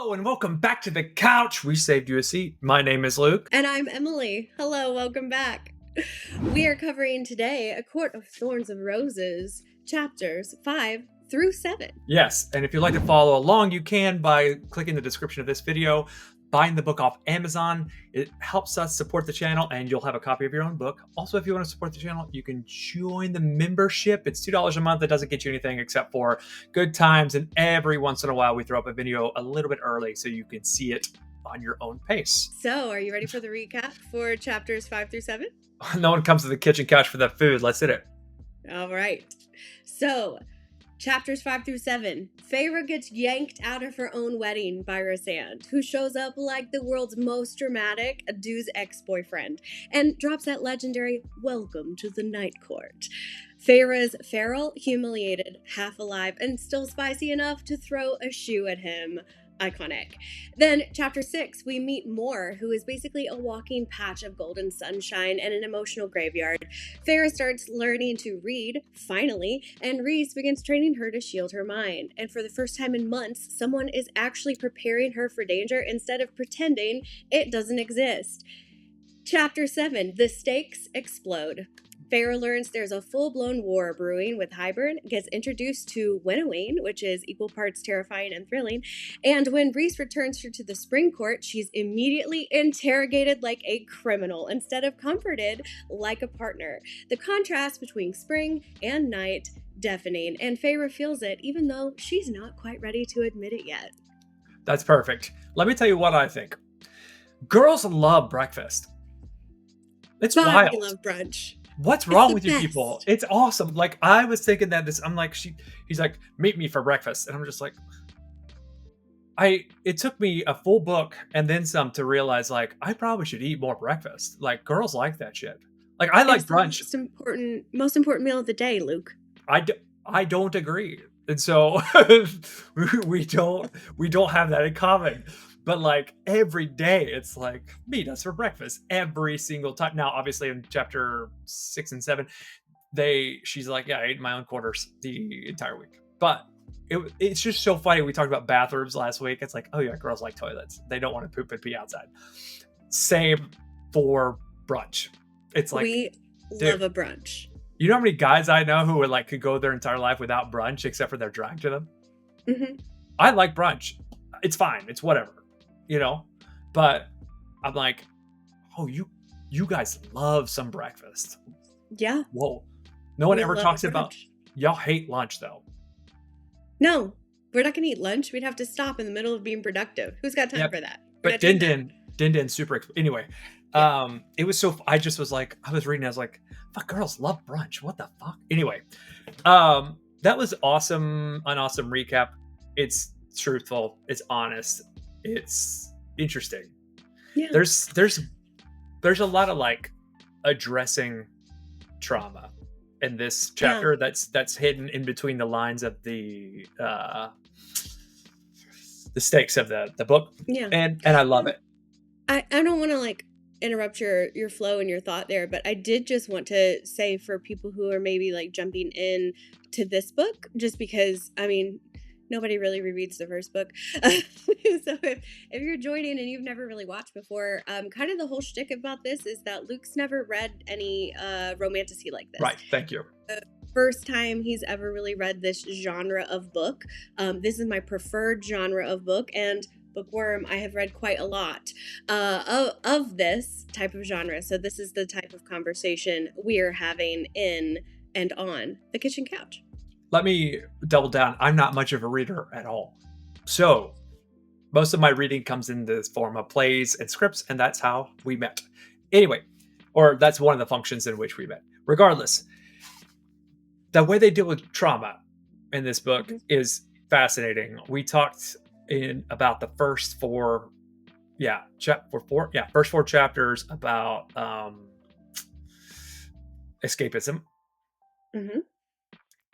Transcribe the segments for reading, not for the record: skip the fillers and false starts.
Hello and welcome back to the couch. We saved you a seat. My name is Luke. And I'm Emily. Hello, welcome back. We are covering today A Court of Thorns and Roses, chapters 5-7. Yes, and if you'd like to follow along, you can by clicking the description of this video, buying the book off Amazon. It helps us support the channel and you'll have a copy of your own book. Also, if you want to support the channel, you can join the membership. It's $2 a month. It doesn't get you anything except for good times, and every once in a while we throw up a video a little bit early so you can see it on your own pace. So, are you ready for the recap for chapters 5-7? No one comes to the kitchen couch for that food. Let's hit it. All right. So, chapters 5-7. Feyre gets yanked out of her own wedding by Rhysand, who shows up like the world's most dramatic dude's ex-boyfriend, and drops that legendary "Welcome to the Night Court." Feyre's feral, humiliated, half alive, and still spicy enough to throw a shoe at him. Iconic. Then, chapter 6, we meet Moore, who is basically a walking patch of golden sunshine and an emotional graveyard. Feyre starts learning to read, finally, and Rhys begins training her to shield her mind. And for the first time in months, someone is actually preparing her for danger instead of pretending it doesn't exist. Chapter 7, the stakes explode. Feyre learns there's a full-blown war brewing with Hybern, gets introduced to winnowing, which is equal parts terrifying and thrilling, and when Rhys returns her to the spring court, she's immediately interrogated like a criminal instead of comforted like a partner. The contrast between spring and night, deafening, and Feyre feels it even though she's not quite ready to admit it yet. That's perfect. Let me tell you what I think. Girls love breakfast. It's But wild. I love brunch. What's wrong the with you best. people? It's awesome. Like, I was thinking that this, I'm like, he's like, meet me for breakfast. And I'm just like, it took me a full book and then some to realize, like, I probably should eat more breakfast. Like, girls like that shit. Like, I like It's brunch. the most important meal of the day, Luke. I don't agree. And so we don't have that in common. But like every day, it's like, meet us for breakfast every single time. Now, obviously, in chapter 6 and 7, she's like, yeah, I ate my own quarters the entire week. But it's just so funny. We talked about bathrooms last week. It's like, oh yeah, girls like toilets. They don't want to poop and pee outside. Same for brunch. It's like, we love a brunch. You know how many guys I know who could go their entire life without brunch, except for they're dragged to them? Mm-hmm. I like brunch. It's fine. It's whatever. You know, but I'm like, oh, you guys love some breakfast. Yeah. Whoa. No one ever talks brunch. about, y'all hate lunch though. No, we're not gonna eat lunch. We'd have to stop in the middle of being productive. Who's got time for that? But Din super. Anyway, yeah. It was so. I just was like, I was reading. I was like, fuck, girls love brunch. What the fuck? Anyway, that was awesome. An awesome recap. It's truthful. It's honest. It's interesting. Yeah. There's a lot of like addressing trauma in this chapter that's hidden in between the lines of the stakes of the book. Yeah. And I love it. I don't want to like interrupt your flow and your thought there, but I did just want to say for people who are maybe like jumping in to this book, just because, I mean, nobody really rereads the first book. So if you're joining and you've never really watched before, kind of the whole shtick about this is that Luke's never read any romantasy like this. Right, thank you. First time he's ever really read this genre of book. This is my preferred genre of book, and Bookworm, I have read quite a lot of this type of genre. So this is the type of conversation we are having in and on the kitchen couch. Let me double down. I'm not much of a reader at all. So most of my reading comes in the form of plays and scripts, and that's how we met. Anyway, or that's one of the functions in which we met. Regardless, the way they deal with trauma in this book is fascinating. We talked about the first four chapters about escapism. Mm-hmm.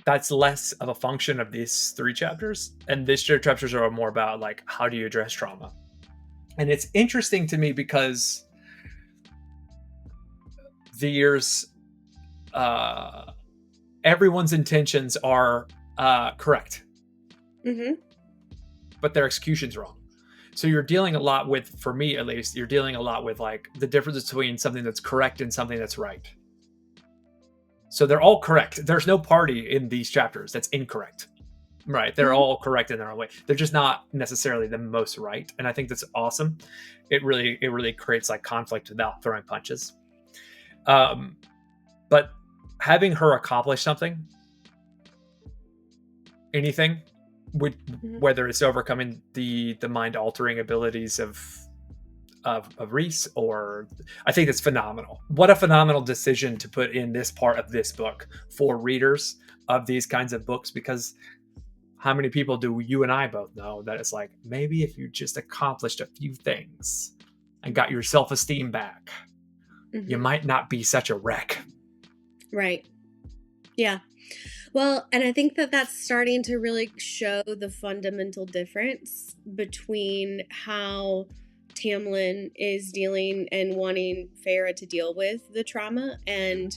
That's less of a function of these 3 chapters, and these chapters are more about like, how do you address trauma? And it's interesting to me because everyone's intentions are correct, mm-hmm. but their execution's wrong. So you're dealing a lot with, for me at least, you're dealing a lot with like the difference between something that's correct and something that's right. So they're all correct. There's no party in these chapters that's incorrect. Right. They're all correct in their own way. They're just not necessarily the most right. And I think that's awesome. It really creates like conflict without throwing punches. But having her accomplish something, anything, whether it's overcoming the mind altering abilities of Rhys, or I think it's phenomenal. What a phenomenal decision to put in this part of this book for readers of these kinds of books, because how many people do you and I both know that it's like, maybe if you just accomplished a few things and got your self-esteem back, you might not be such a wreck. Right. Yeah. Well, and I think that that's starting to really show the fundamental difference between how Tamlin is dealing and wanting Feyre to deal with the trauma, and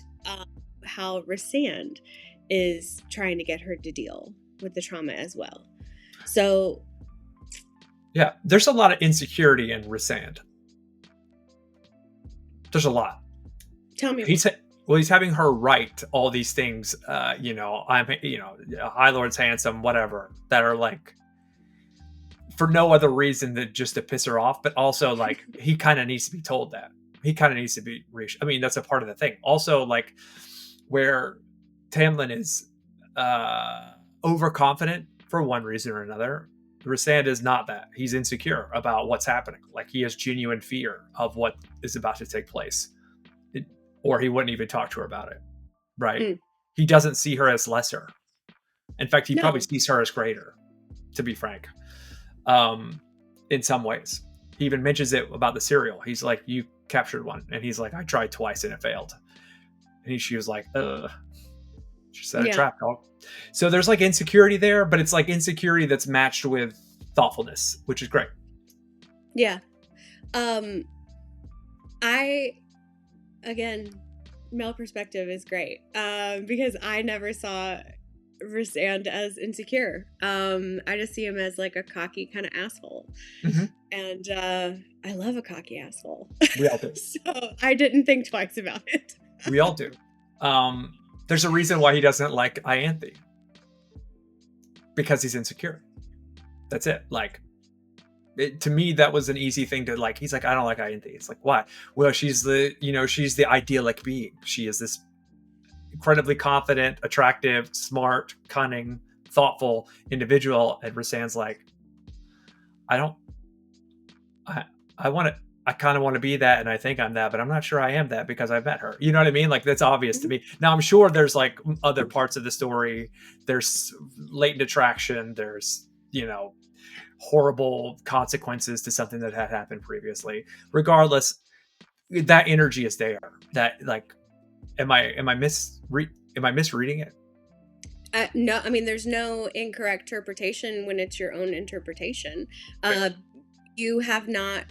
how Rhysand is trying to get her to deal with the trauma as well. So yeah, there's a lot of insecurity in Rhysand. There's a lot. Tell me. He's having her write all these things, I'm, High Lord's handsome, whatever, that are like for no other reason than just to piss her off. But also like, he kind of needs to be told that. He kind of needs to be I mean, that's a part of the thing. Also, like, where Tamlin is overconfident for one reason or another, Rhysand is not that. He's insecure about what's happening. Like, he has genuine fear of what is about to take place. Or he wouldn't even talk to her about it, right? He doesn't see her as lesser. In fact, he probably sees her as greater, to be frank, in some ways. He even mentions it about the cereal. He's like, you captured one. And he's like, I tried twice and it failed. And she was like, she set a trap, dog. So there's like insecurity there, but it's like insecurity that's matched with thoughtfulness, which is great. Yeah. Again, male perspective is great, because I never saw Rhysand as insecure. I just see him as like a cocky kind of asshole. And I love a cocky asshole. We all do. So I didn't think twice about it. We all do. There's a reason why he doesn't like Ianthe. Because he's insecure. That's it. Like, to me, that was an easy thing to like. He's like, I don't like Ianthe. It's like, why? Well, she's the idyllic being. She is this incredibly confident, attractive, smart, cunning, thoughtful individual. And Rhysand's like, I kind of want to be that, and I think I'm that, but I'm not sure I am that because I met her. You know what I mean? Like, that's obvious to me. Now, I'm sure there's like other parts of the story. There's latent attraction. There's, horrible consequences to something that had happened previously. Regardless, that energy is there. That, like, am I misreading it? No, I mean, there's no incorrect interpretation when it's your own interpretation. You haven't read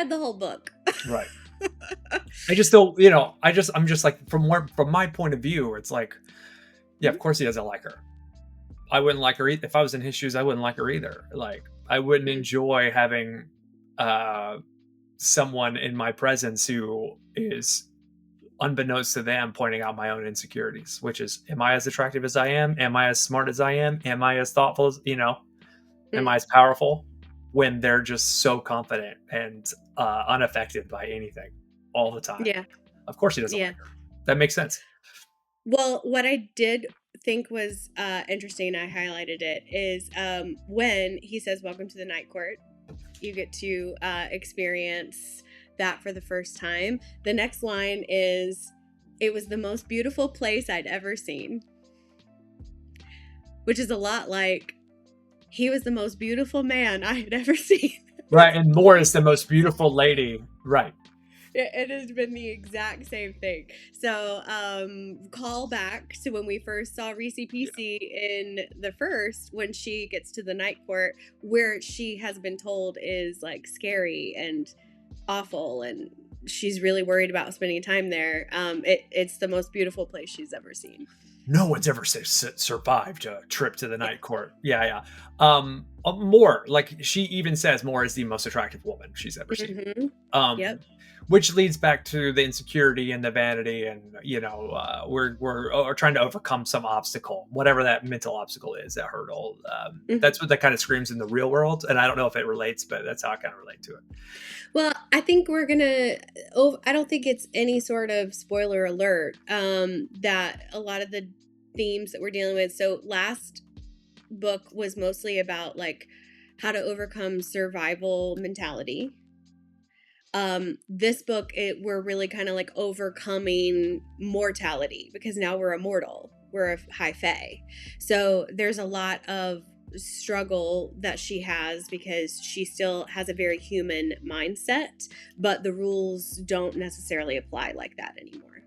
the whole book. Right. I just don't, I'm just like, from my point of view, it's like, yeah, of course he doesn't like her. I wouldn't like her either. If I was in his shoes, I wouldn't like her either. Like, I wouldn't enjoy having someone in my presence who is, unbeknownst to them, pointing out my own insecurities, which is, am I as attractive as I am? Am I as smart as I am? Am I as thoughtful as, am I as powerful? When they're just so confident and unaffected by anything all the time. Yeah. Of course he doesn't like her. That makes sense. Well, what I did think was interesting, I highlighted it, is when he says, welcome to the night court, you get to experience that for the first time. The next line is, it was the most beautiful place I'd ever seen. Which is a lot like, he was the most beautiful man I had ever seen. Right, and Moore is the most beautiful lady. Right. It has been the exact same thing. So, call back to when we first saw Rhysy PC in the first, when she gets to the night court, where she has been told is like scary and awful, and she's really worried about spending time there. It's the most beautiful place she's ever seen. No one's ever survived a trip to the night court. Yeah. More, like, she even says More is the most attractive woman she's ever seen. Mm-hmm. Um, Yep. which leads back to the insecurity and the vanity, and we're trying to overcome some obstacle, whatever that mental obstacle is, that hurdle. Mm-hmm. That's what that kind of screams in the real world, and I don't know if it relates, but that's how I kind of relate to it. Well, I think we're gonna. Oh, I don't think it's any sort of spoiler alert. That a lot of the themes that we're dealing with. So last book was mostly about like how to overcome survival mentality. This book, we're really kind of like overcoming mortality because now we're immortal. We're a high fae. So there's a lot of struggle that she has because she still has a very human mindset, but the rules don't necessarily apply like that anymore.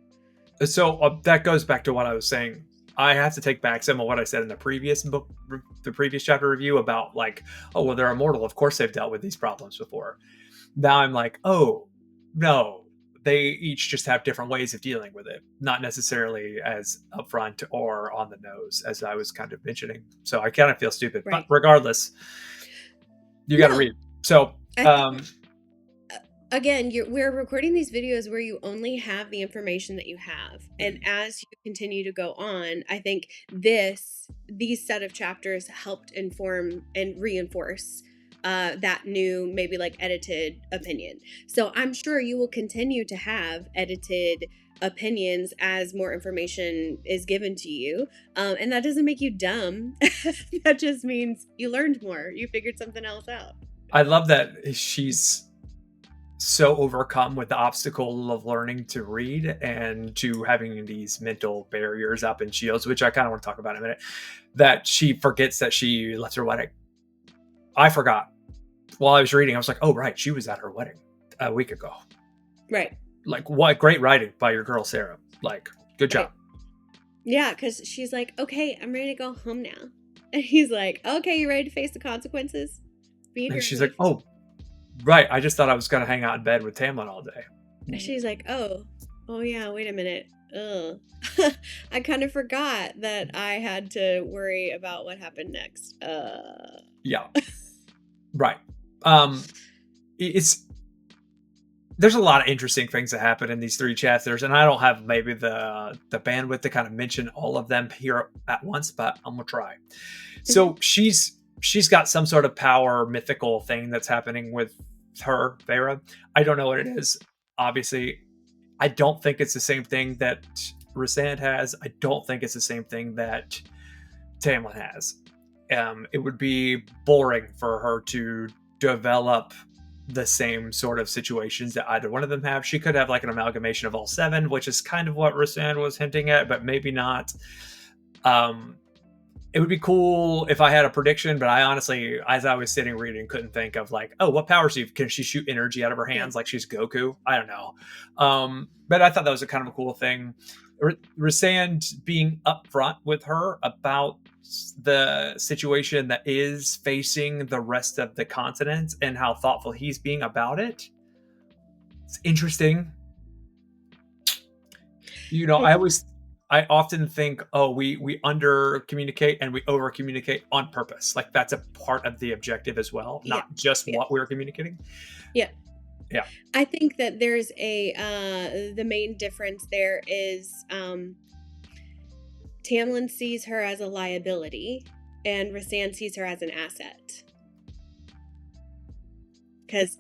So that goes back to what I was saying. I have to take back some of what I said in the previous book, the previous chapter review about like, oh, well, they're immortal. Of course, they've dealt with these problems before. Now I'm like, oh, no, they each just have different ways of dealing with it, not necessarily as upfront or on the nose, as I was kind of mentioning. So I kind of feel stupid, Right. but regardless, you got to read. So, again, we're recording these videos where you only have the information that you have, and as you continue to go on, I think these set of chapters helped inform and reinforce that new, maybe like edited opinion. So I'm sure you will continue to have edited opinions as more information is given to you, and that doesn't make you dumb. That just means you learned more, you figured something else out. I love that she's so overcome with the obstacle of learning to read and to having these mental barriers up and shields, which I kind of want to talk about in a minute, that she forgets that she left her wedding. I forgot. While I was reading, I was like, oh, right, she was at her wedding a week ago. Right. Like, what great writing by your girl, Sarah. Like, good job. Yeah, because she's like, okay, I'm ready to go home now. And he's like, okay, you ready to face the consequences? And she's like, oh, right, I just thought I was going to hang out in bed with Tamlin all day. And she's like, oh yeah, wait a minute. Ugh. I kind of forgot that I had to worry about what happened next. Yeah. Right. There's a lot of interesting things that happen in these 3 chapters, and I don't have maybe the bandwidth to kind of mention all of them here at once, but I'm gonna try. So she's got some sort of power mythical thing that's happening with her, Feyre. I don't know what it is. Obviously, I don't think it's the same thing that Rhysand has. I don't think it's the same thing that Tamlin has. It would be boring for her to develop the same sort of situations that either one of them have. She could have like an amalgamation of all 7, which is kind of what Rhysand was hinting at, but maybe not. It would be cool if I had a prediction, but I honestly, as I was sitting reading, couldn't think of like, oh, what powers can she shoot energy out of her hands like she's Goku? I don't know. But I thought that was a kind of a cool thing. Rhysand being upfront with her about the situation that is facing the rest of the continent and how thoughtful he's being about it. It's interesting. I often think, oh, we under communicate and we over communicate on purpose. Like that's a part of the objective as well, not just what we're communicating. Yeah. Yeah. I think that there's the main difference there is Tamlin sees her as a liability and Rhysand sees her as an asset. Because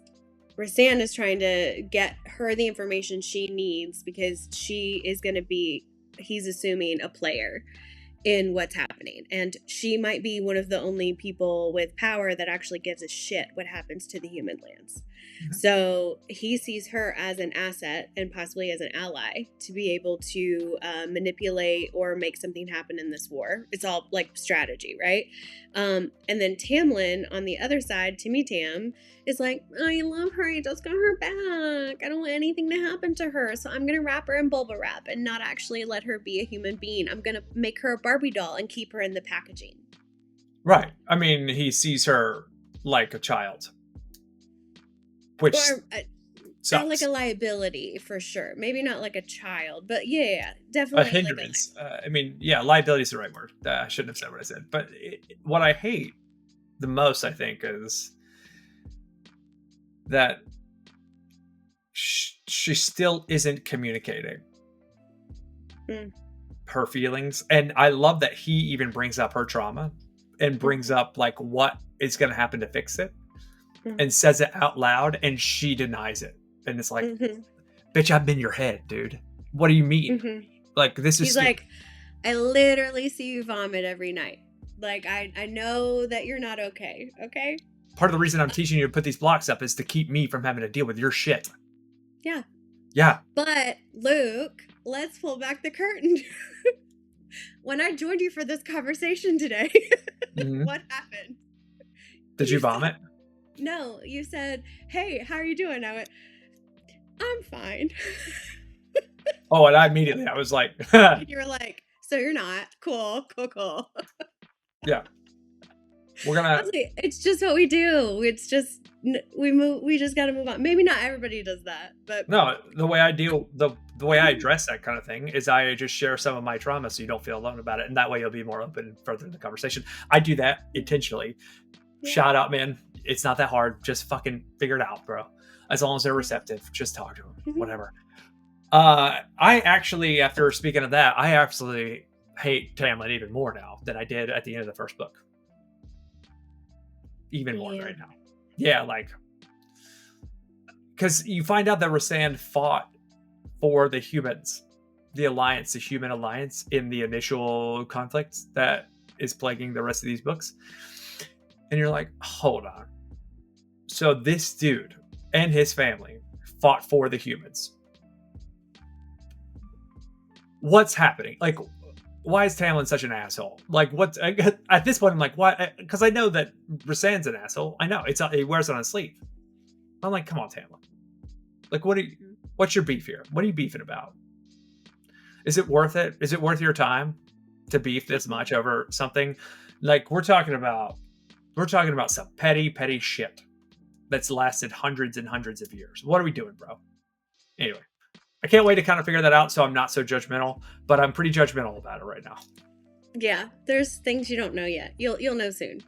Rhysand is trying to get her the information she needs because she is going to be, he's assuming, a player in what's happening. And she might be one of the only people with power that actually gives a shit what happens to the human lands. Mm-hmm. So he sees her as an asset and possibly as an ally to be able to manipulate or make something happen in this war. It's all like strategy, right? And then Tamlin on the other side, Timmy Tam, is like, I love her, I just got her back, I don't want anything to happen to her, so I'm gonna wrap her in bubble wrap and not actually let her be a human being. I'm gonna make her a Barbie doll and keep her in the packaging. Right. I mean, he sees her like a child, which sounds like a liability for sure. Maybe not like a child, but yeah, definitely a hindrance. I mean, yeah, liability is the right word. I shouldn't have said what I said. But what I hate the most, I think, is that she still isn't communicating her feelings. And I love that he even brings up her trauma and brings up like what is going to happen to fix it and says it out loud, and she denies it. And it's like, bitch, I'm in your head, dude. What do you mean? Like, this is... He's like, I literally see you vomit every night. Like, I know that you're not okay. Okay? Part of the reason I'm teaching you to put these blocks up is to keep me from having to deal with your shit. Yeah. Yeah. But, Luke, let's pull back the curtain. When I joined you for this conversation today, what happened? Did you vomit? No, you said, hey, how are you doing? I went, I'm fine. Oh, and I was like... You were like, so you're not. Cool. Yeah. We're gonna... Honestly, it's just what we do. It's just, we just gotta move on. Maybe not everybody does that, but... No, the way I deal... The way I address that kind of thing is I just share some of my trauma so you don't feel alone about it. And that way you'll be more open further in the conversation. I do that intentionally. Yeah. Shout out, man. It's not that hard. Just fucking figure it out, bro. As long as they're receptive, just talk to them. Whatever. I actually, after speaking of that, I absolutely hate Tamlin even more now than I did at the end of the first book. Even more right now. Yeah, like... Because you find out that Rhysand fought for the humans, the alliance, the human alliance, in the initial conflict that is plaguing the rest of these books. And you're like, hold on. So this dude and his family fought for the humans. What's happening? Like, why is Tamlin such an asshole? Like, what's... At this point, I'm like, why? Because I know that Rhysand's an asshole. I know. He wears it on his sleeve. I'm like, come on, Tamlin. Like, what's your beef here? What are you beefing about? Is it worth it? Is it worth your time to beef this much over something? Like, we're talking about some petty shit that's lasted hundreds and hundreds of years. What are we doing, bro? Anyway, I can't wait to kind of figure that out, so I'm not so judgmental, but I'm pretty judgmental about it right now. Yeah, there's things you don't know yet. You'll know soon.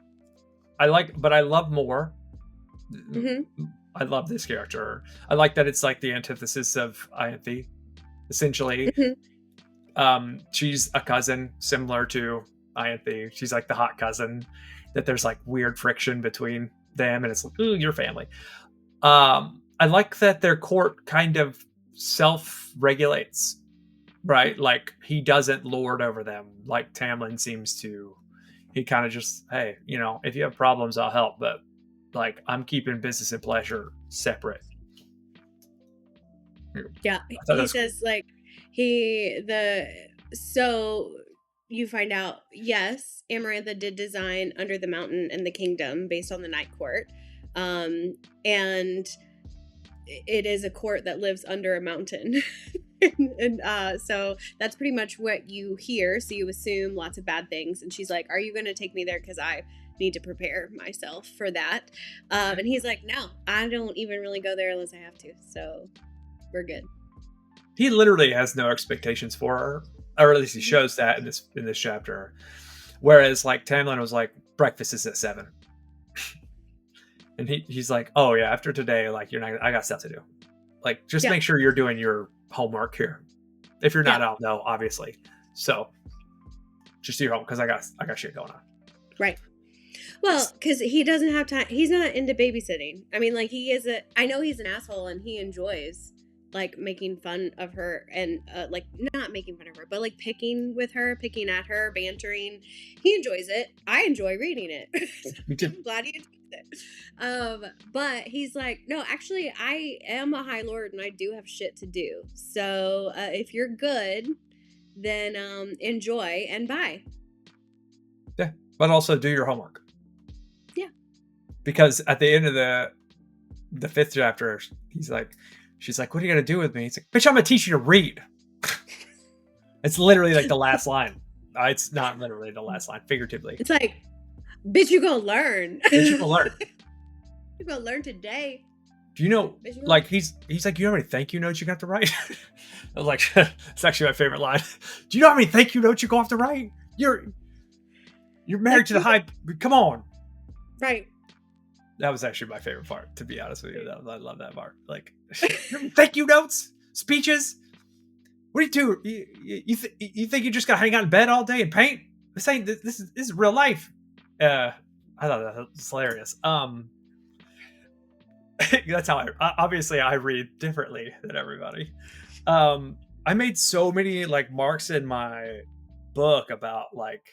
I love more. I love this character. I like that it's like the antithesis of Ianthe, essentially. She's a cousin similar to Ianthe. She's like the hot cousin, that there's like weird friction between them, and it's like, ooh, your family. I like that their court kind of self-regulates, right? Like, he doesn't lord over them like Tamlin seems to. He kind of just, hey, if you have problems, I'll help, but like, I'm keeping business and pleasure separate. Yeah, he says like so you find out, yes, Amarantha did design Under the Mountain and the Kingdom based on the Night Court, and it is a court that lives under a mountain. and so that's pretty much what you hear. So you assume lots of bad things, and she's like, are you going to take me there? Because I need to prepare myself for that. And he's like, no, I don't even really go there unless I have to, so we're good. He literally has no expectations for her, or at least he shows that in this chapter. Whereas like Tamlin was like, breakfast is at 7. And he's like, oh yeah, after today, like, I got stuff to do. Like, just make sure you're doing your homework here. If you're not, I'll know, obviously. So just do your homework, because I got shit going on. Right. Well, because he doesn't have time. He's not into babysitting. I mean, like, I know he's an asshole, and he enjoys like making fun of her, and like, not making fun of her, but like picking at her, bantering. He enjoys it. I enjoy reading it. Me too. I'm glad he enjoys it. But he's like, no, actually, I am a High Lord, and I do have shit to do. So if you're good, then enjoy and bye. Yeah, but also do your homework. Yeah. Because at the end of the 5th chapter, she's like, what are you going to do with me? He's like, bitch, I'm going to teach you to read. It's literally like the last line. It's not literally the last line, figuratively. It's like, bitch, you going to learn. Bitch, you going to learn. You're going to learn today. Do you know, like, he's like, you know how many thank you notes you got to write? I was like, it's actually my favorite line. Do you know how many thank you notes you go have to write? You're married to the high, come on. Right. That was actually my favorite part, to be honest with you. I love that part. Like, thank you notes, speeches. What do you do? You think you just got to hang out in bed all day and paint? This is real life. I thought that was hilarious. That's how obviously I read differently than everybody. I made so many like marks in my book about like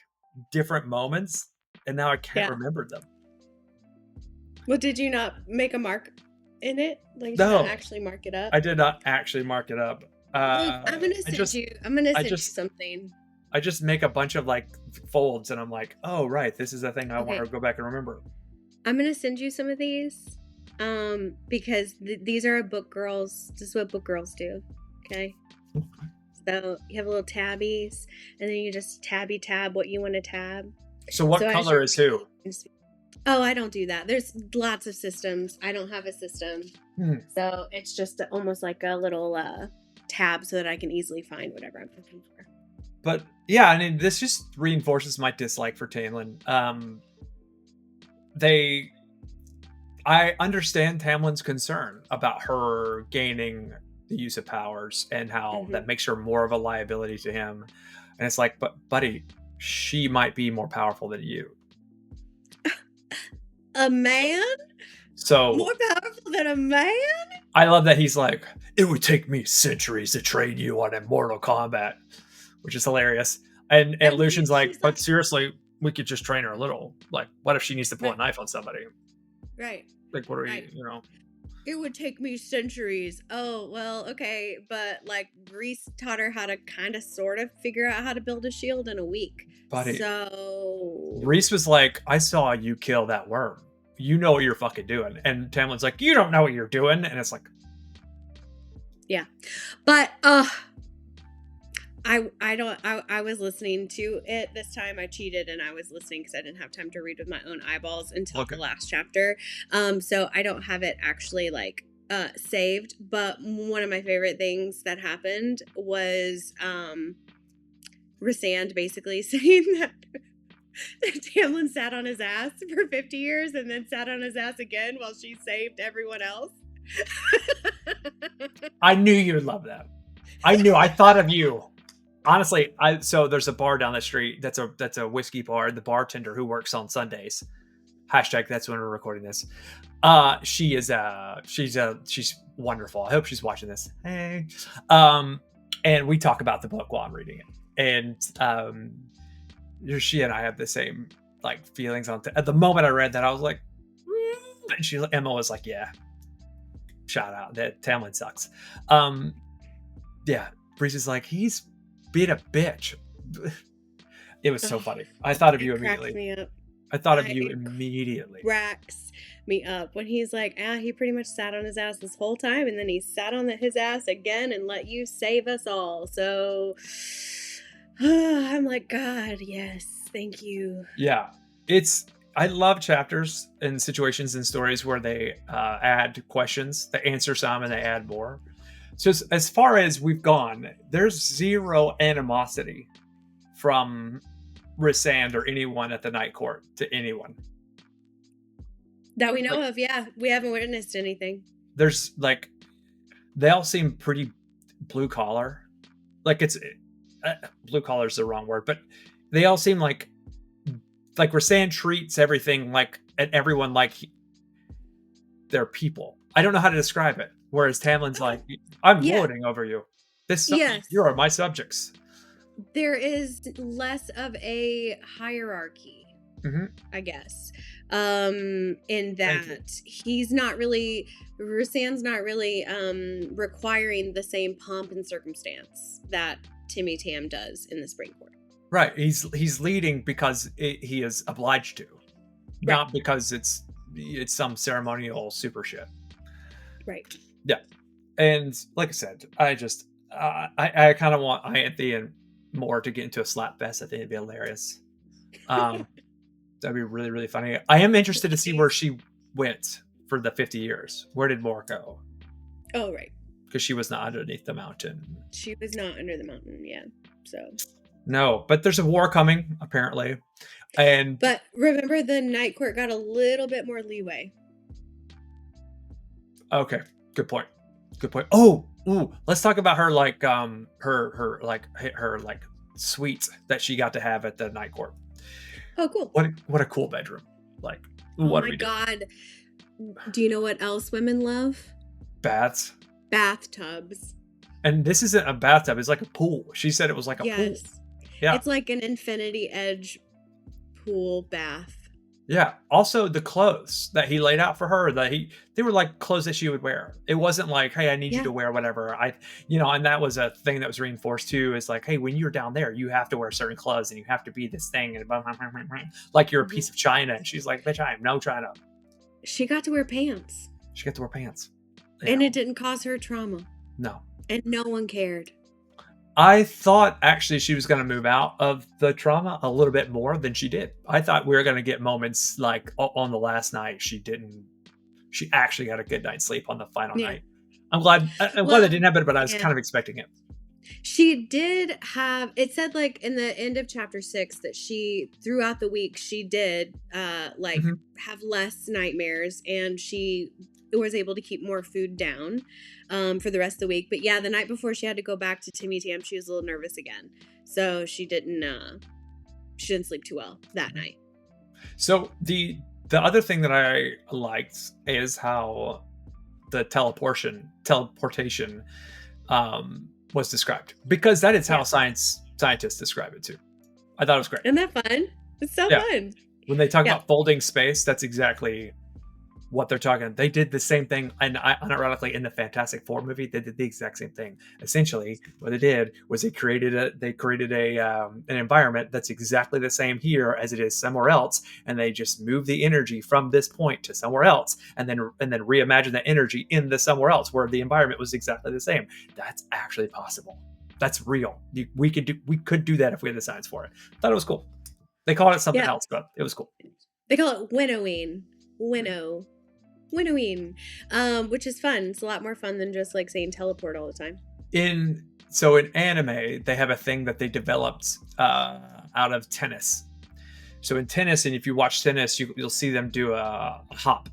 different moments, and now I can't remember them. Well, did you not make a mark in it? Like, did you not actually mark it up? I did not actually mark it up. I'm gonna send you something. I just make a bunch of like folds, and I'm like, oh right, this is the thing I want to go back and remember. I'm gonna send you some of these, because these are book girls. This is what book girls do. Okay. So you have little tabbies, and then you just tab what you want to tab. So what color is who? Oh, I don't do that. There's lots of systems. I don't have a system. So it's just almost like a little tab so that I can easily find whatever I'm looking for. But yeah, I mean, this just reinforces my dislike for Tamlin. I understand Tamlin's concern about her gaining the use of powers and how that makes her more of a liability to him. And it's like, but buddy, she might be more powerful than you. A man? So more powerful than a man? I love that he's like, it would take me centuries to train you on immortal combat, which is hilarious. And Lucian's like, but seriously, we could just train her a little. Like, what if she needs to pull a knife on somebody? Right. Like, what are we, It would take me centuries. Oh, well, okay. But like Rhys taught her how to kind of sort of figure out how to build a shield in a week. Buddy, so Rhys was like, I saw you kill that worm. You know what you're fucking doing. And Tamlin's like, you don't know what you're doing. And it's like, yeah. But I was listening to it this time. I cheated and I was listening because I didn't have time to read with my own eyeballs until the last chapter. So I don't have it actually like saved. But one of my favorite things that happened was Rhysand basically saying that Tamlin sat on his ass for 50 years and then sat on his ass again while she saved everyone else. I knew you would love that. I thought of you. Honestly, so there's a bar down the street that's a whiskey bar. The bartender who works on Sundays. Hashtag that's when we're recording this. She's wonderful. I hope she's watching this. Hey. And we talk about the book while I'm reading it. And she and I have the same like feelings on at the moment I read that I was like, and Emma was like, yeah. Shout out that Tamlin sucks. Yeah, Rhys is like, he's being a bitch. It was so funny. I thought of you immediately. Me up. I thought of you immediately. Cracks me up when he's like, he pretty much sat on his ass this whole time, and then he sat on his ass again and let you save us all. So I'm like, God, yes, thank you. Yeah, I love chapters and situations and stories where they add questions, they answer some, and they add more. So as far as we've gone, there's zero animosity from Rhysand or anyone at the Night Court to anyone. That we know of, yeah. We haven't witnessed anything. There's like, they all seem pretty blue collar. Like it's, blue collar is the wrong word, but they all seem like Rhysand treats everything like, and everyone like they're people. I don't know how to describe it. Whereas Tamlin's like, I'm lording over you. You are my subjects. There is less of a hierarchy, I guess. In that he's not really, Rhysand's not really requiring the same pomp and circumstance that Timmy Tam does in the Spring Court. Right. He's leading because he is obliged to, not because it's some ceremonial super shit. Right. Yeah. And like I said, I just I kind of want at the end more to get into a slap fest. I think it'd be hilarious. That'd be really, really funny. I am interested to see where she went for the 50 years. Where did Mor go? Oh, right. Because she was not underneath the mountain. She was not under the mountain, yeah. So No, but there's a war coming, apparently. And But remember, the Night Court got a little bit more leeway. okay, good point. Good point. Oh, ooh, let's talk about her like her like suite that she got to have at the Night Court. Oh, cool. What a cool bedroom. Like, Oh what do my we do? God. Do you know what else women love? Baths. Bathtubs. And this isn't a bathtub, it's like a pool. She said it was like a pool. Yes. Yeah. It's like an infinity edge pool bath. Yeah. Also, the clothes that he laid out for her, they were like clothes that she would wear. It wasn't like, hey, I need you Yeah. to wear whatever. And that was a thing that was reinforced too. Is like, hey, when you're down there, you have to wear certain clothes and you have to be this thing and blah, blah, blah, blah, blah. Like you're a piece of china. And she's like, bitch, I am no china. She got to wear pants. She got to wear pants. And it didn't cause her trauma. No. And no one cared. I thought actually she was going to move out of the trauma a little bit more than she did. I thought we were going to get moments like on the last night. She didn't. She actually got a good night's sleep on the final night. I'm glad that didn't happen, but I was kind of expecting it. She did have, it said like in the end of chapter 6 that she, throughout the week, she did have less nightmares, and she was able to keep more food down for the rest of the week. But yeah, the night before she had to go back to Timmy Tam, she was a little nervous again. So she didn't sleep too well that night. So the other thing that I liked is how the teleportation was described, because that is how scientists describe it too. I thought it was great. Isn't that fun? It's so fun. When they talk about folding space, that's exactly what they're talking. They did the same thing, and unironically in the Fantastic Four movie, they did the exact same thing. Essentially, what they did was they created an environment that's exactly the same here as it is somewhere else, and they just move the energy from this point to somewhere else, and then reimagine the energy in the somewhere else where the environment was exactly the same. That's actually possible. That's real. We could do that if we had the science for it. Thought it was cool. They called it something else, but it was cool. They call it winnowing, which is fun. It's a lot more fun than just like saying teleport all the time. In anime, they have a thing that they developed out of tennis. So in tennis, and if you watch tennis, you'll see them do a hop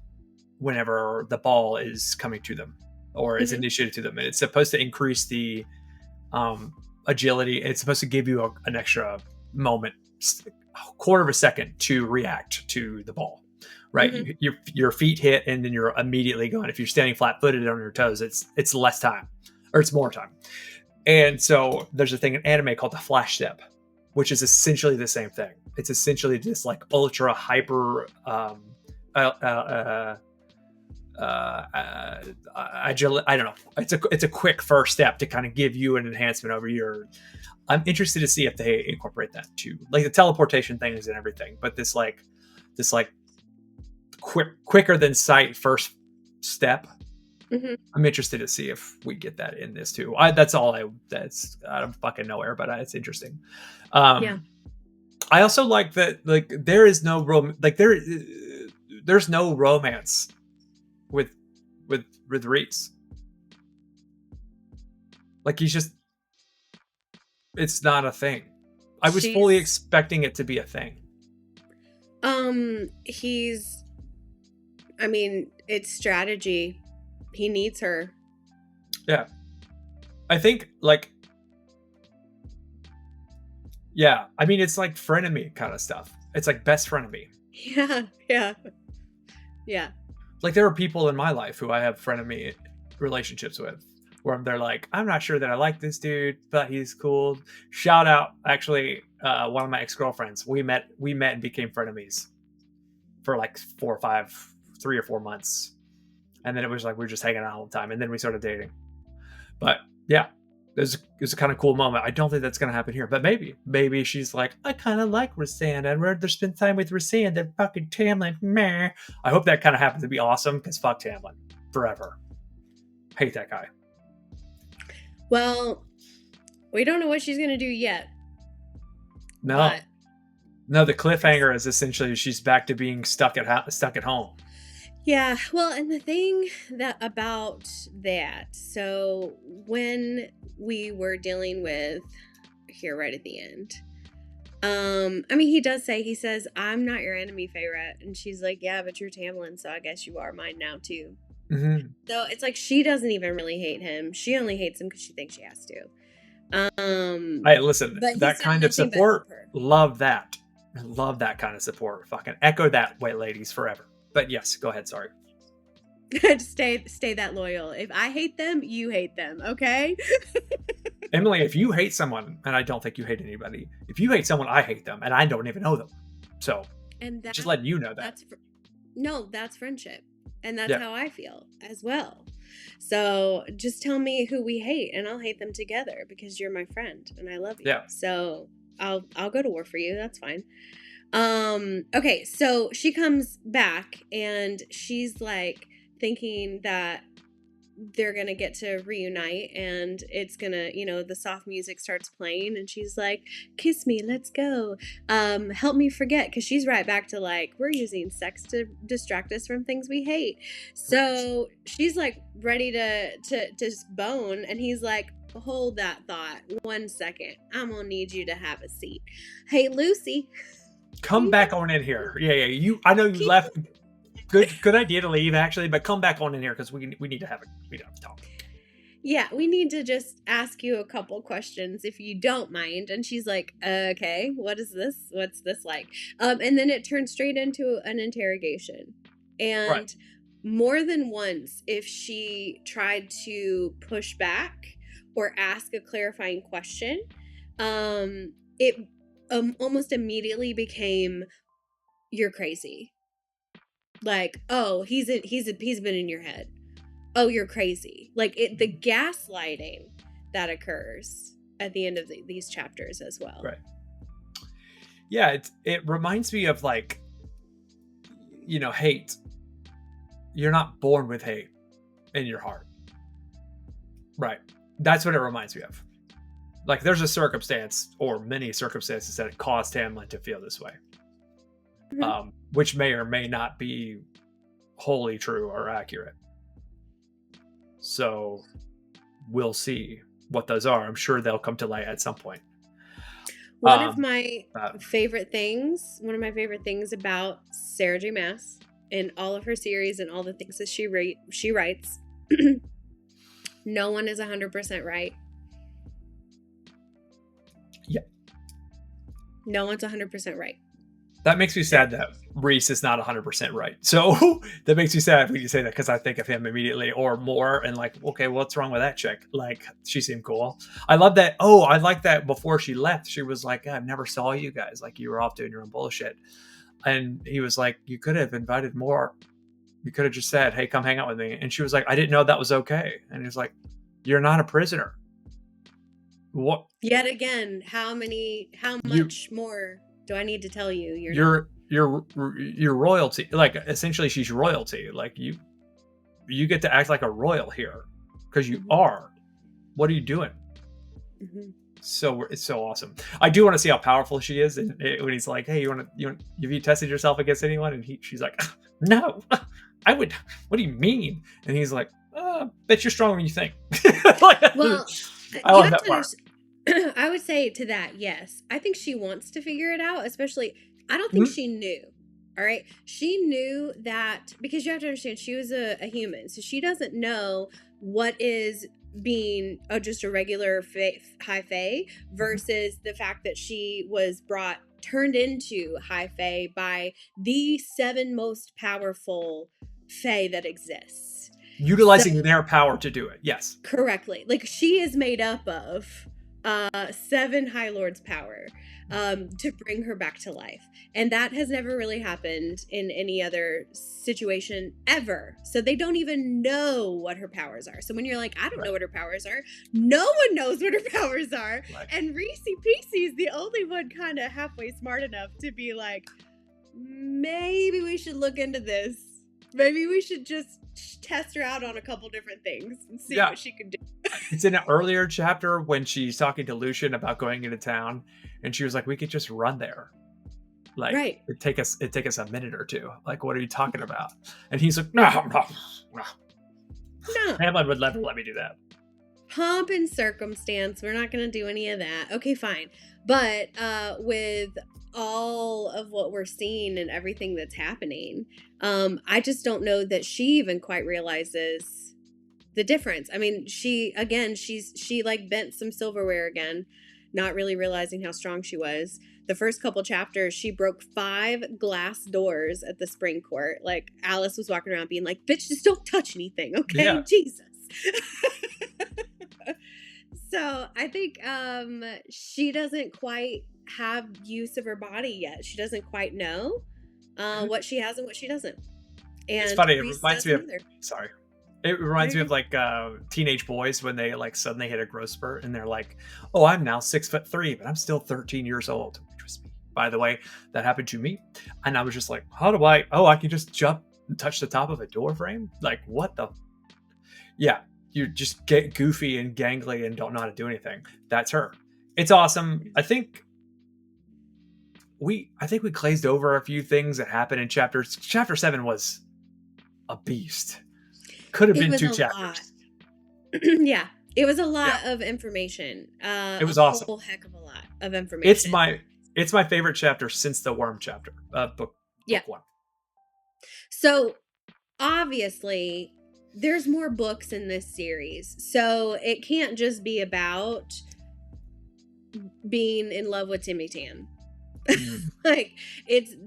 whenever the ball is coming to them or is initiated to them, and it's supposed to increase the agility. It's supposed to give you an extra moment, a quarter of a second to react to the ball. Right, your feet hit, and then you're immediately going. If you're standing flat-footed on your toes, it's less time, or it's more time. And so there's a thing in anime called the flash step, which is essentially the same thing. It's essentially just like ultra hyper agile. I don't know. It's a quick first step to kind of give you an enhancement over your. I'm interested to see if they incorporate that too, like the teleportation things and everything. But this quicker than sight first step. I'm interested to see if we get that in this too. That's out of fucking nowhere, but it's interesting. I also like that, like, there is no there's no romance with Rhys. Like, it's not a thing. I was fully expecting it to be a thing. It's strategy. He needs her. Yeah. I think, like, it's like frenemy kind of stuff. It's like best frenemy. Yeah. Like, there are people in my life who I have frenemy relationships with, where they're like, I'm not sure that I like this dude, but he's cool. Shout out, actually, one of my ex-girlfriends. We met and became frenemies for like 3 or 4 months, and then it was like we were just hanging out all the time, and then we started dating. But yeah, it was a kind of cool moment. I don't think that's gonna happen here, but maybe she's like, I kind of like Rhysand. I'd rather spend time with Rhysand than fucking Tamlin. Meh. I hope that kind of happens to be awesome, because fuck Tamlin forever. Hate that guy. Well, we don't know what she's gonna do yet. No, the cliffhanger is essentially she's back to being stuck at home. Yeah, well, and the thing about that, so when we were dealing with here right at the end. I mean, he says, I'm not your enemy, Feyre. And she's like, yeah, but you're Tamlin, so I guess you are mine now, too. Mm-hmm. So it's like she doesn't even really hate him. She only hates him because she thinks she has to. Hey, listen, but that kind of support, love that. Love that kind of support. Fucking echo that way, ladies, forever. But yes, go ahead, sorry. stay that loyal. If I hate them, you hate them, okay? Emily, if you hate someone, and I don't think you hate anybody, if you hate someone, I hate them, and I don't even know them. So, just letting you know that. That's friendship. And that's how I feel as well. So just tell me who we hate and I'll hate them together because you're my friend and I love you. Yeah. So I'll go to war for you. That's fine. Okay, so she comes back and she's like thinking that they're gonna get to reunite and it's gonna, the soft music starts playing and she's like, kiss me, let's go, help me forget, because she's right back to like, we're using sex to distract us from things we hate. So she's like ready to bone, and he's like, hold that thought 1 second, I'm gonna need you to have a seat. Hey Lucy, come back on in here. Yeah, I know you left. Good idea to leave, actually, but come back on in here because we need to have a talk. Yeah, we need to just ask you a couple questions if you don't mind. And she's like, okay, what is this? What's this like? And then it turns straight into an interrogation. And more than once, if she tried to push back or ask a clarifying question, it almost immediately became, you're crazy. Like, oh, he's been in your head. Oh, you're crazy. Like the gaslighting that occurs at the end of these chapters as well. Right. Yeah, it reminds me of like, hate. You're not born with hate in your heart. Right. That's what it reminds me of. Like there's a circumstance or many circumstances that caused Tamlin to feel this way. Mm-hmm. Which may or may not be wholly true or accurate. So we'll see what those are. I'm sure they'll come to light at some point. One of my favorite things about Sarah J. Maas in all of her series and all the things that she writes, no one is 100% right. Yeah. No one's 100% right. That makes me sad that Rhys is not 100% right. So that makes me sad when you say that, because I think of him immediately or more and like, okay, what's wrong with that chick? Like, she seemed cool. I love that. Oh, I like that before she left. She was like, I never saw you guys. Like, you were off doing your own bullshit. And he was like, you could have invited more. You could have just said, hey, come hang out with me. And she was like, I didn't know that was okay. And he was like, you're not a prisoner. What? Yet again, how much more do I need to tell you? You're royalty. Like, essentially, she's royalty. Like, you get to act like a royal here because you are. What are you doing? Mm-hmm. So it's so awesome. I do want to see how powerful she is. And when he's like, "Hey, have you tested yourself against anyone?" And she's like, "No, I would." What do you mean? And he's like, "Bet you're stronger than you think." Well, I love that part. I would say to that, yes. I think she wants to figure it out, especially, I don't think she knew. All right. She knew that, because you have to understand, she was a human. So she doesn't know what is being just a regular high fae versus the fact that she was turned into high fae by the 7 most powerful fae that exists. Utilizing their power to do it. Yes. Correctly. Like, she is made up of 7 High Lords' power to bring her back to life. And that has never really happened in any other situation ever. So they don't even know what her powers are. So when you're like, I don't know what her powers are, no one knows what her powers are. Right. And Rhysy Peasy is the only one kind of halfway smart enough to be like, maybe we should look into this. Maybe we should just test her out on a couple different things and see what she can do. It's in an earlier chapter when she's talking to Lucian about going into town, and she was like, we could just run there. Like, it'd take us a minute or two. Like, what are you talking about? And he's like, no. Tamlin would never let me do that. pomp and circumstance. We're not going to do any of that. Okay, fine. But with all of what we're seeing and everything that's happening, I just don't know that she even quite realizes the difference. I mean, she like bent some silverware again, not really realizing how strong she was. The first couple chapters, she broke 5 glass doors at the spring court. Like, Alice was walking around being like, bitch, just don't touch anything, okay? Yeah. Jesus. So I think she doesn't quite have use of her body yet. She doesn't quite know what she has and what she doesn't. And it's funny. It Rhys reminds me of doesn't either. sorry. It reminds me of like teenage boys when they like suddenly hit a growth spurt and they're like, "Oh, I'm now 6'3", but I'm still 13 years old." Which was me, by the way. That happened to me, and I was just like, "How do I? Oh, I can just jump and touch the top of a door frame? Like what the?" Yeah, you just get goofy and gangly and don't know how to do anything. That's her. It's awesome. I think we glazed over a few things that happened in chapter 7 was a beast. Could have been 2 chapters. Yeah, it was a lot of information. It was awesome. A whole heck of a lot of information. It's my favorite chapter since the worm chapter book 1. So obviously there's more books in this series, so it can't just be about being in love with Timmy Tan. Like,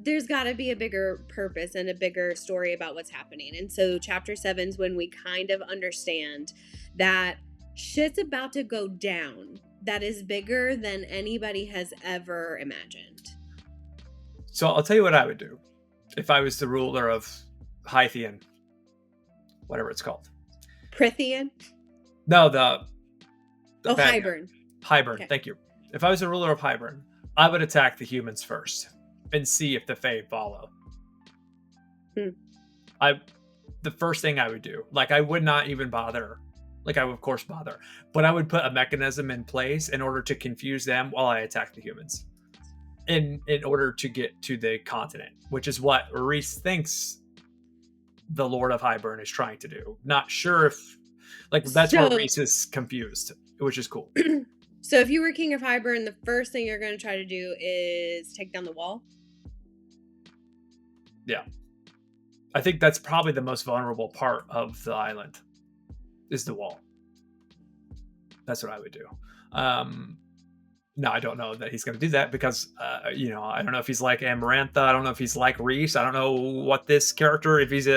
there's got to be a bigger purpose and a bigger story about what's happening. And so chapter 7's when we kind of understand that shit's about to go down that is bigger than anybody has ever imagined. So I'll tell you what I would do if I was the ruler of Hythian, whatever it's called. Prithian? No, the Hybern. Hybern, Okay. Thank you. If I was the ruler of Hybern, I would attack the humans first and see if the Fae follow. The first thing I would do, like, I would not even bother. Like, I would of course bother, but I would put a mechanism in place in order to confuse them while I attack the humans, in order to get to the continent, which is what Rhys thinks the Lord of Hybern is trying to do. Not sure if, like, that's where Rhys is confused, which is cool. So if you were king of Hybern, the first thing you're going to try to do is take down the wall? Yeah. I think that's probably the most vulnerable part of the island, is the wall. That's what I would do. No, I don't know that he's going to do that because, I don't know if he's like Amarantha. I don't know if he's like Rhys. I don't know what this character, if he's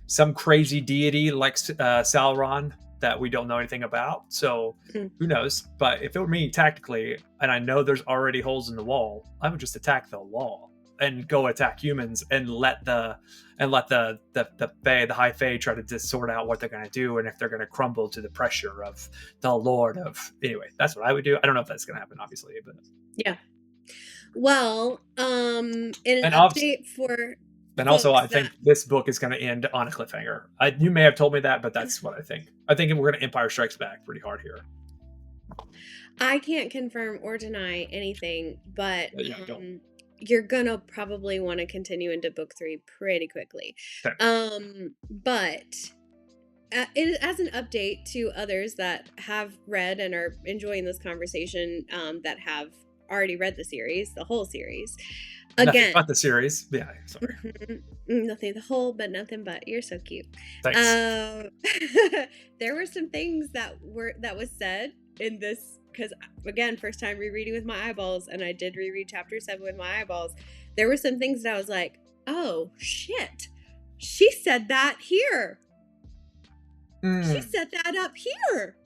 some crazy deity like Sauron that we don't know anything about. So who knows? But if it were me tactically, and I know there's already holes in the wall, I would just attack the wall and go attack humans and let the Fae, the High Fae, try to just sort out what they're going to do and if they're going to crumble to the pressure of the Lord of. Anyway, that's what I would do. I don't know if that's going to happen, obviously, but yeah. Well, in an update for. And also, I think this book is going to end on a cliffhanger. You may have told me that, but that's what I think. I think we're going to Empire Strikes Back pretty hard here. I can't confirm or deny anything, but don't. You're going to probably want to continue into book 3 pretty quickly. Okay. But as an update to others that have read and are enjoying this conversation, that have already read the series, the whole series. Again, nothing but the series. Yeah, sorry. Nothing the whole, but nothing but. You're so cute. Thanks. There were some things that was said in this, because again, first time rereading with my eyeballs, and I did reread chapter 7 with my eyeballs. There were some things that I was like, oh shit, she said that here. She said that up here.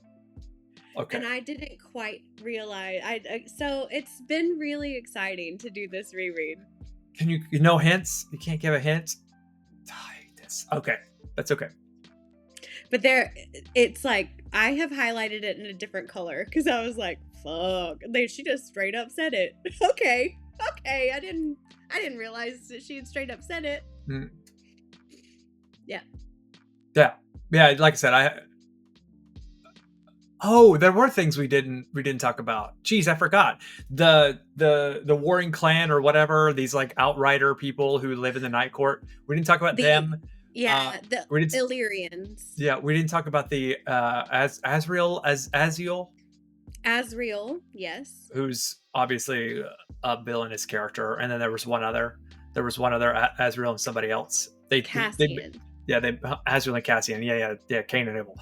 Okay. And I didn't quite realize. So it's been really exciting to do this reread. Can you no hints? You can't give a hint? Okay. That's okay. But it's like, I have highlighted it in a different color because I was like, fuck. She just straight up said it. Okay. I didn't realize that she had straight up said it. Yeah. Like I said, there were things we didn't talk about. Jeez, I forgot. The warring clan or whatever, these like outrider people who live in the Night Court. We didn't talk about them. Yeah, the we didn't. Illyrians. Yeah, we didn't talk about the Azriel, Asriel, yes. who's obviously a villainous character, and then there was one other. There was one other Azriel and somebody else. Cassian. Yeah, they Azriel and Cassian. Yeah, Cain and Abel.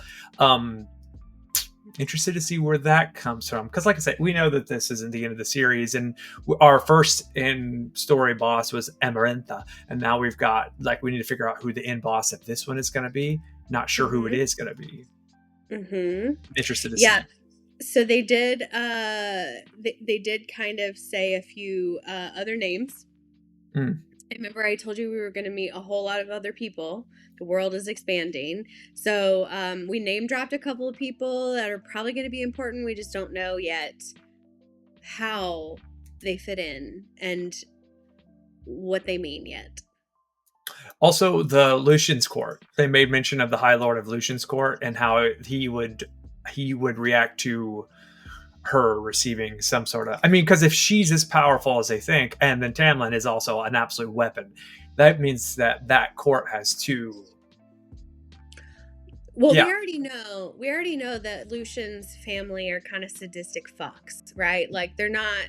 Interested to see where that comes from, because like I said, we know that this isn't the end of the series, and our first in story boss was Amarantha, and now we've got, like, we need to figure out who the end boss of this one is going to be. Not sure who it is going to be. Interested to see. So they did they did kind of say a few other names. Remember I told you we were going to meet a whole lot of other people. The world is expanding. So we name dropped a couple of people that are probably going to be important. We just don't know yet how they fit in and what they mean yet. Also, the Lucian's court. They made mention of the High Lord of Lucian's court and how he would react to her receiving some sort of, I mean, because if she's as powerful as they think, and then Tamlin is also an absolute weapon, that means that court has two. Well, yeah. we already know that Lucian's family are kind of sadistic fucks, right? Like they're not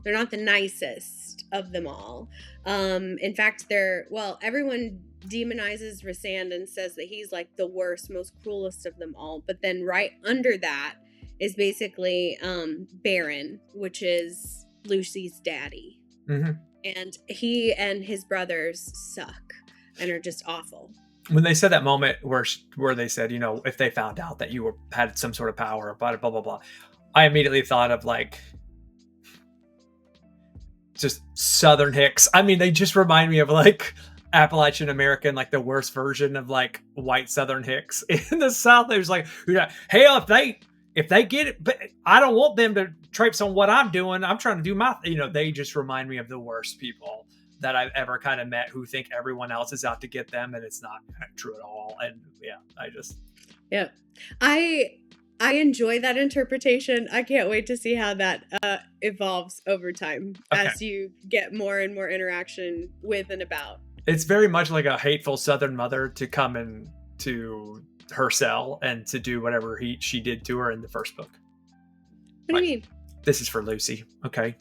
the nicest of them all. In fact, everyone demonizes Rhysand and says that he's like the worst, most cruelest of them all. But then right under that is basically Baron, which is Lucy's daddy. And he and his brothers suck and are just awful. When they said that moment where they said, if they found out that you had some sort of power, blah, blah, blah, blah, I immediately thought of like just Southern Hicks. I mean, they just remind me of like Appalachian American, like the worst version of like white Southern Hicks. In the South, they was like, hell, if they get it, but I don't want them to traipse on what I'm doing. I'm trying to do my, they just remind me of the worst people that I've ever kind of met, who think everyone else is out to get them, and it's not true at all. And I enjoy that interpretation. I can't wait to see how that evolves over time as you get more and more interaction with and about. It's very much like a hateful Southern mother to come into her cell and to do whatever she did to her in the first book. What do you mean? This is for Lucy. Okay.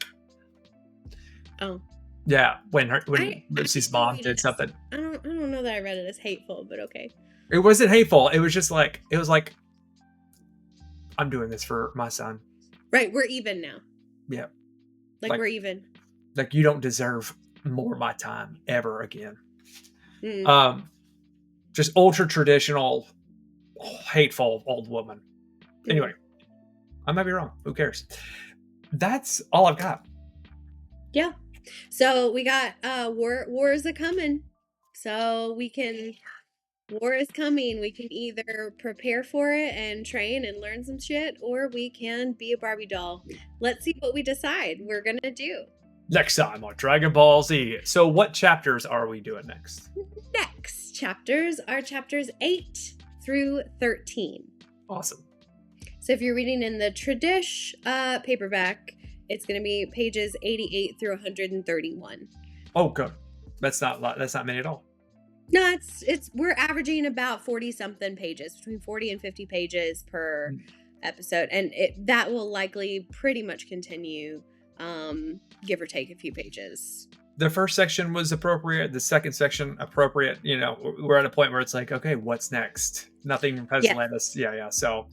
Oh. Yeah, when Lucy's mom did something. I don't know that I read it as hateful, but okay. It wasn't hateful. It was just like, I'm doing this for my son. Right, we're even now. Yeah. Like we're even. Like, you don't deserve more of my time ever again. Just ultra traditional, hateful old woman. Anyway, I might be wrong. Who cares? That's all I've got. Yeah. So we got war is a coming. So war is coming. We can either prepare for it and train and learn some shit, or we can be a Barbie doll. Let's see what we decide we're gonna do next time on Dragon Ball Z. So what chapters are we doing next? Next chapters are chapters 8 through 13. Awesome. So if you're reading in the Tradish paperback, it's going to be pages 88 through 131. Oh, good. That's not many at all. No, we're averaging about 40 something pages, between 40 and 50 pages per episode, and that will likely pretty much continue, give or take a few pages. The first section was appropriate. The second section appropriate. We're at a point where it's like, okay, what's next? Nothing has led us. Yeah. So,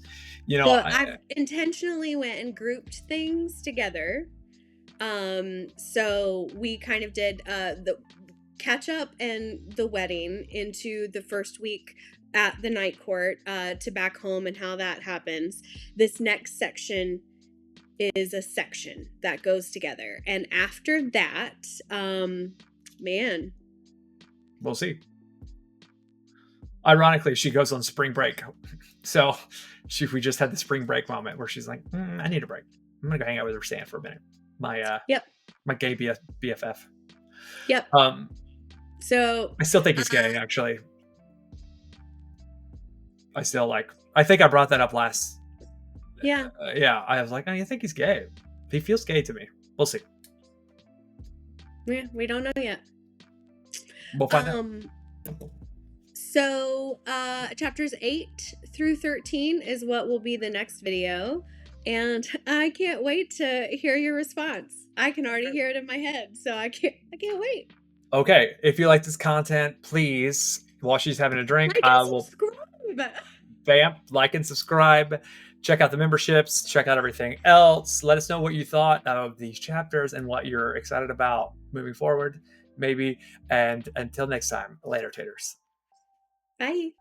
So I intentionally went and grouped things together. So we kind of did the catch up and the wedding into the first week at the night court to back home and how that happens. This next section is a section that goes together, and after that, man, we'll see. Ironically, she goes on spring break, so we just had the spring break moment where she's like, I need a break. I'm gonna go hang out with Rhysand for a minute. My gay BFF. Yep. So I still think he's gay. Actually, I think I brought that up last. Yeah. I was like, I think he's gay. He feels gay to me. We'll see. Yeah, we don't know yet. We'll find out. So chapters 8 through 13 is what will be the next video. And I can't wait to hear your response. I can already hear it in my head, so I can't wait. Okay, if you like this content, please, while she's having a drink, Like I and will subscribe. vamp, like, and subscribe. Check out the memberships. Check out everything else. Let us know what you thought of these chapters and what you're excited about moving forward, maybe. And until next time, later, taters. Bye.